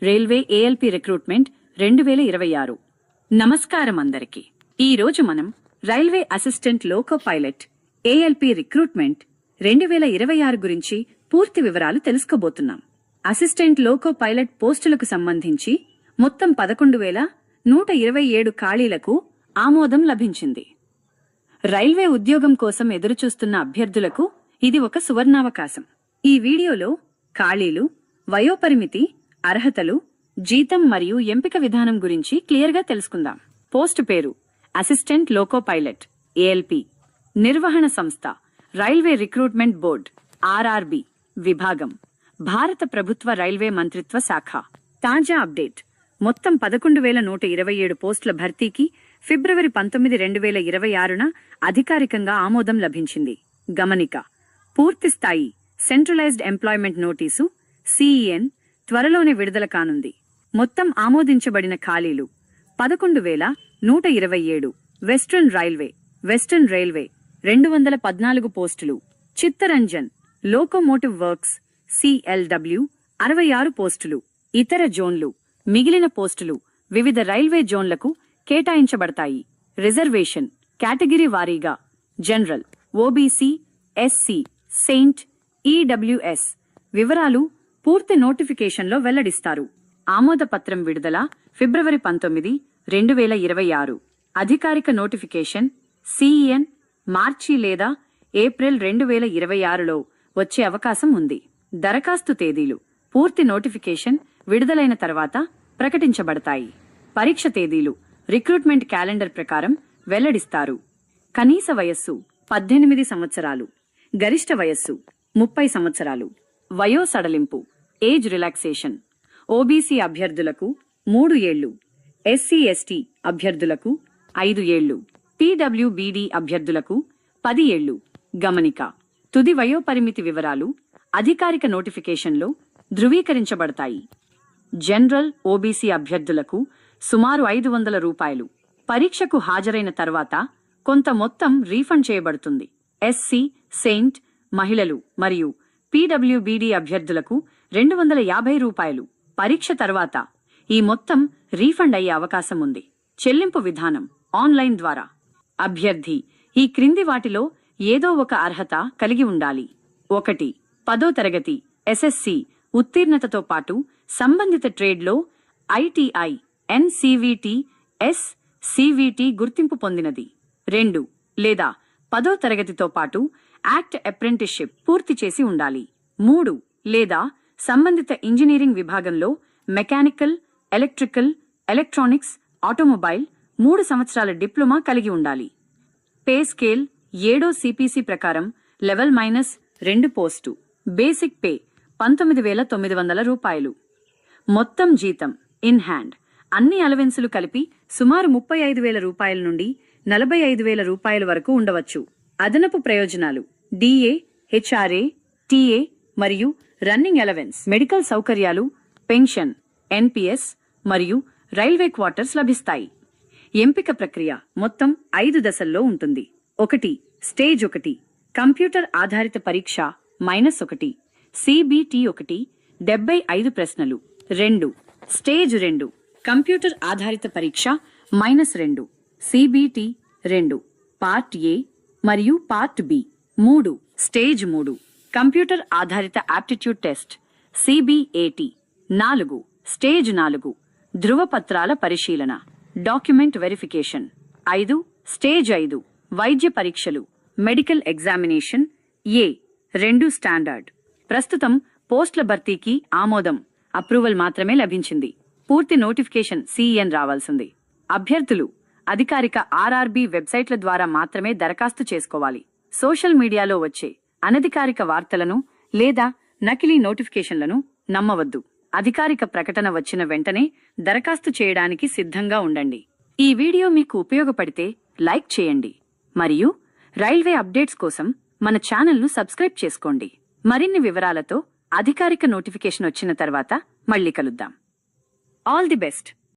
Railway ALP recruitment 2026. నమస్కారం అందరికి. ఈ రోజు మనం railway assistant loco pilot ALP recruitment 2026 గురించి పూర్తి వివరాలు తెలుసుకోబోతున్నాం. అసిస్టెంట్ లోకో పైలట్ పోస్టులకు సంబంధించి మొత్తం 11,127 ఖాళీలకు ఆమోదం లభించింది. రైల్వే ఉద్యోగం కోసం ఎదురుచూస్తున్న అభ్యర్థులకు ఇది ఒక సువర్ణావకాశం. ఈ వీడియోలో ఖాళీలు, వయోపరిమితి, అర్హతలు, జీతం మరియు ఎంపిక విధానం గురించి క్లియర్గా తెలుసుకుందాం. పోస్ట్ పేరు అసిస్టెంట్ లోకో పైలట్ ఏఎల్పి. నిర్వహణ సంస్థ రైల్వే రిక్రూట్మెంట్ బోర్డ్ ఆర్ఆర్బి. విభాగం భారత ప్రభుత్వ రైల్వే మంత్రిత్వ శాఖ. తాజా అప్డేట్: మొత్తం 11,127 పోస్టుల భర్తీకి ఫిబ్రవరి 19, 2026న అధికారికంగా ఆమోదం లభించింది. గమనిక: పూర్తిస్థాయి సెంట్రలైజ్డ్ ఎంప్లాయ్మెంట్ నోటీసు సిఈఎన్ త్వరలోనే విడుదల కానుంది. మొత్తం ఆమోదించబడిన ఖాళీలు 11,127. వెస్ట్రన్ రైల్వే 214 పోస్టులు. చిత్తరంజన్ లోకోమోటివ్ వర్క్స్ సిఎల్డబ్ల్యూ 66 పోస్టులు. ఇతర జోన్లు మిగిలిన పోస్టులు వివిధ రైల్వే జోన్లకు కేటాయించబడతాయి. రిజర్వేషన్ కేటగిరీ వారీగా general, OBC, SC, Saint, EWS వివరాలు పూర్తి నోటిఫికేషన్లో వెల్లడిస్తారు. ఆమోదపత్రం విడుదల ఫిబ్రవరి 19, 2026. అధికారిక నోటిఫికేషన్ సిఈఎన్ మార్చి లేదా ఏప్రిల్ 2026లో వచ్చే అవకాశం ఉంది. దరఖాస్తు తేదీలు పూర్తి నోటిఫికేషన్ విడుదలైన తర్వాత ప్రకటించబడతాయి. పరీక్ష తేదీలు రిక్రూట్మెంట్ క్యాలెండర్ ప్రకారం వెల్లడిస్తారు. కనీస వయస్సు 18 సంవత్సరాలు, గరిష్ట వయస్సు 30 సంవత్సరాలు. వయో సడలింపు ఏజ్ రిలాక్సేషన్ ఓబీసీ అభ్యర్థులకు 3 ఏళ్లు, ఎస్సీ ఎస్టీ అభ్యర్థులకు 5 ఏళ్లు, పీడబ్ల్యూబీడీ అభ్యర్థులకు 10 ఏళ్లు. గమనిక: తుది వయోపరిమితి వివరాలు అధికారిక నోటిఫికేషన్లో ధృవీకరించబడతాయి. జనరల్, ఓబీసీ అభ్యర్థులకు సుమారు 500 రూపాయలు పరీక్షకు హాజరైన తర్వాత కొంత మొత్తం రీఫండ్ చేయబడుతుంది. ఎస్సీ, సెయింట్, మహిళలు మరియు పీడబ్ల్యూబీడీ అభ్యర్థులకు 250 రూపాయలు పరీక్ష తర్వాత ఈ మొత్తం రీఫండ్ అయ్యే అవకాశం ఉంది. చెల్లింపు విధానం ఆన్లైన్ ద్వారా. అభ్యర్థి ఈ క్రింది వాటిలో ఏదో ఒక అర్హత కలిగి ఉండాలి. 1. 10వ తరగతి ఎస్ఎస్సి ఉత్తీర్ణతతో పాటు సంబంధిత ట్రేడ్లో ఐటీఐ, ఎన్సీవీటీ, ఎస్సీవీటీ గుర్తింపు పొందినది. 2. లేదా 10వ తరగతితో పాటు యాక్ట్ అప్రెంటిస్షిప్ పూర్తి చేసి ఉండాలి. 3. లేదా సంబంధిత ఇంజనీరింగ్ విభాగంలో మెకానికల్, ఎలక్ట్రికల్, ఎలక్ట్రానిక్స్, ఆటోమొబైల్ 3 సంవత్సరాల డిప్లొమా కలిగి ఉండాలి. పే స్కేల్ 7వ సిపిసి ప్రకారం లెవెల్ -2 పోస్టు. బేసిక్ పే 19,900 రూపాయలు. మొత్తం జీతం ఇన్ హ్యాండ్ అన్ని అలవెన్సులు కలిపి సుమారు 35,000 రూపాయల నుండి 45,000 రూపాయల వరకు ఉండవచ్చు. అదనపు ప్రయోజనాలు డిఏ, హెచ్ఆర్ఏ, టీఏ మరియు రన్నింగ్ అలవెన్స్, మెడికల్ సౌకర్యాలు, పెన్షన్, ఎన్పిఎస్ మరియు రైల్వే క్వార్టర్స్ లభిస్తాయి. ఎంపిక ప్రక్రియ మొత్తం 5 దశల్లో ఉంటుంది. 1. స్టేజ్ 1 కంప్యూటర్ ఆధారిత పరీక్ష -1 సిబిటి 1 75 ప్రశ్నలు. 2. స్టేజ్ 2 కంప్యూటర్ ఆధారిత పరీక్ష -2 సిబిటి 2 పార్ట్ ఏ మరియు పార్ట్ బి. 3. స్టేజ్ 3 కంప్యూటర్ ఆధారిత ఆప్టిట్యూడ్ టెస్ట్ సిబిఏటి. 4. స్టేజ్ 4 ధృవపత్రాల పరిశీలన డాక్యుమెంట్ వెరిఫికేషన్. 5. స్టేజ్ 5 వైద్య పరీక్షలు మెడికల్ ఎగ్జామినేషన్ A2 స్టాండర్డ్. ప్రస్తుతం పోస్టుల భర్తీకి ఆమోదం, అప్రూవల్ మాత్రమే లభించింది. పూర్తి నోటిఫికేషన్ సిఈఎన్ రావాల్సింది. అభ్యర్థులు అధికారిక ఆర్ఆర్బి వెబ్సైట్ల ద్వారా మాత్రమే దరఖాస్తు చేసుకోవాలి. సోషల్ మీడియాలో వచ్చే అనధికారిక వార్తలను లేదా నకిలీ నోటిఫికేషన్లను నమ్మవద్దు. అధికారిక ప్రకటన వచ్చిన వెంటనే దరఖాస్తు చేయడానికి సిద్ధంగా ఉండండి. ఈ వీడియో మీకు ఉపయోగపడితే లైక్ చేయండి మరియు రైల్వే అప్డేట్స్ కోసం మన ఛానల్ను సబ్స్క్రైబ్ చేసుకోండి. మరిన్ని వివరాలతో అధికారిక నోటిఫికేషన్ వచ్చిన తర్వాత మళ్ళీ కలుద్దాం. All the best.